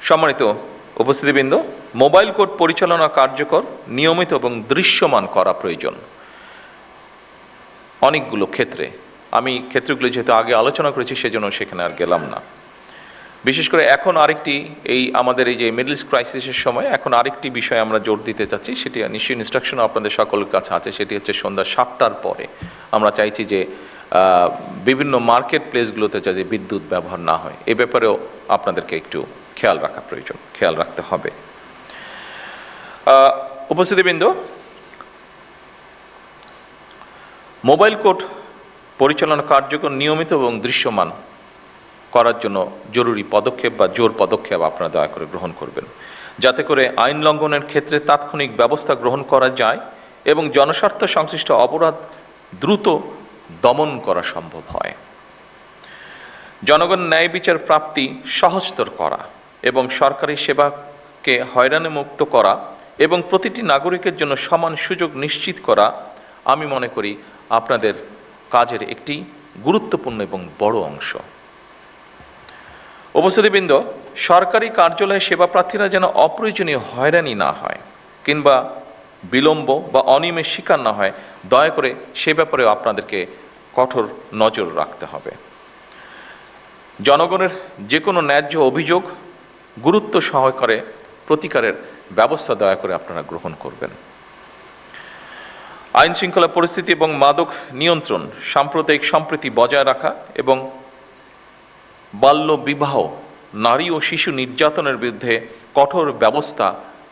সম্মানিত উপস্থিতিবৃন্দ, mobile court পরিচালনা কার্যকর, নিয়মিত এবং দৃশ্যমান করা প্রয়োজন। অনেকগুলো ক্ষেত্রে, আমি ক্ষেত্রগুলো যেহেতু আগে আলোচনা করেছি সেজন্য সেখানে আর গেলাম না। বিশেষ করে এখন আরেকটি, আমাদের এই যে মিডল ইস্ট ক্রাইসিসের সময় এখন আরেকটি বিষয় আমরা জোর দিতে চাচ্ছি, সেটি নিশ্চয়ই ইনস্ট্রাকশন আপনাদের সকলের কাছে আছে। সেটি হচ্ছে সন্ধ্যা 7টার পরে আমরা চাইছি যে বিভিন্ন মার্কেট প্লেসগুলোতে যাতে বিদ্যুৎ ব্যবহার না হয়, এ ব্যাপারেও আপনাদেরকে একটু খেয়াল রাখা প্রয়োজন, খেয়াল রাখতে হবে। উপস্থিতিবৃন্দ, মোবাইল কোর্ট পরিচালনা কার্যকর, নিয়মিত এবং দৃশ্যমান করার জন্য জরুরি পদক্ষেপ বা জোর পদক্ষেপ আপনারা দয়া করে গ্রহণ করবেন, যাতে করে আইন লঙ্ঘনের ক্ষেত্রে তাৎক্ষণিক ব্যবস্থা গ্রহণ করা যায় এবং জনস্বার্থ সংশ্লিষ্ট অপরাধ দ্রুত দমন করা সম্ভব হয়। জনগণ ন্যায় বিচার প্রাপ্তি সহজতর করা এবং সরকারি সেবাকে হয়রানি মুক্ত করা এবং প্রতিটি নাগরিকের জন্য সমান সুযোগ নিশ্চিত করা, আমি মনে করি আপনাদের কাজের একটি গুরুত্বপূর্ণ এবং বড় অংশ। উপস্থিতিবৃন্দ, সরকারি কার্যালয়ে সেবা প্রার্থীরা যেন অপ্রয়োজনীয় হয়রানি না হয় কিংবা বিলম্ব বা অনিয়মের শিকার না হয়, দয়া করে সে ব্যাপারেও আপনাদেরকে কঠোর নজর রাখতে হবে। জনগণের যে কোনো ন্যায্য অভিযোগ গুরুত্ব সহকারে প্রতিকারের ব্যবস্থা দয়া করে আপনারা গ্রহণ করবেন। আইন শৃঙ্খলা পরিস্থিতি এবং মাদক নিয়ন্ত্রণ, সাম্প্রদায়িক সম্প্রীতি বজায় রাখা এবং বাল্য বিবাহ, নারী ও শিশু নির্যাতনের বিরুদ্ধে কঠোর ব্যবস্থা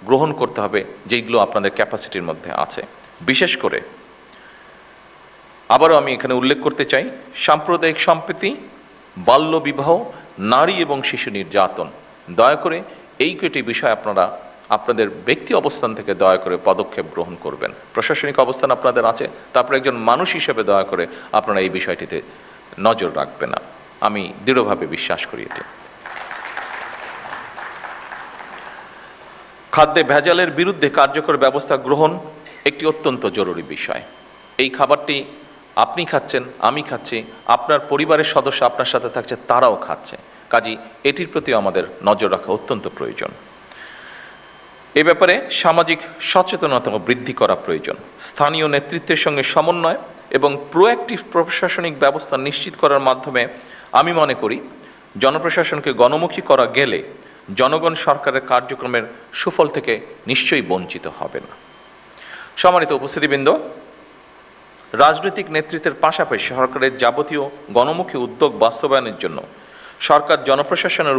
গ্রহণ করতে হবে, যেগুলো আপনাদের ক্যাপাসিটির মধ্যে আছে। বিশেষ করে আবারও আমি এখানে উল্লেখ করতে চাই, সাম্প্রদায়িক সম্প্রীতি, বাল্য বিবাহ, নারী এবং শিশু নির্যাতন, দয়া করে এই কয়টি বিষয় আপনারা আপনাদের ব্যক্তি অবস্থান থেকে দয়া করে পদক্ষেপ গ্রহণ করবেন। প্রশাসনিক অবস্থান আপনাদের আছে, তারপরে একজন মানুষ হিসেবে দয়া করে আপনারা এই বিষয়টিতে নজর রাখবেন না, আমি দৃঢ়ভাবে বিশ্বাস করি এটি। খাদ্যে ভেজালের বিরুদ্ধে কার্যকর ব্যবস্থা গ্রহণ একটি অত্যন্ত জরুরি বিষয়। এই খাবারটি আপনি খাচ্ছেন, আমি খাচ্ছি, আপনার পরিবারের সদস্য আপনার সাথে থাকছে, তারাও খাচ্ছে, কাজেই এটির প্রতিও আমাদের নজর রাখা অত্যন্ত প্রয়োজন। এ ব্যাপারে সামাজিক সচেতনতা বৃদ্ধি করা প্রয়োজন। স্থানীয় নেতৃত্বের সঙ্গে সমন্বয় এবং প্রোঅ্যাক্টিভ প্রশাসনিক ব্যবস্থা নিশ্চিত করার মাধ্যমে আমি মনে করি জনপ্রশাসনকে গণমুখী করা গেলে জনগণ সরকারের কার্যক্রমের সুফল থেকে নিশ্চয়ই বঞ্চিত হবে না। সম্মানিত উপস্থিতিবৃন্দ, রাজনৈতিক নেতৃত্বের পাশাপাশি সরকারের যাবতীয় গণমুখী উদ্যোগ বাস্তবায়নের জন্য সরকার জনপ্রশাসনের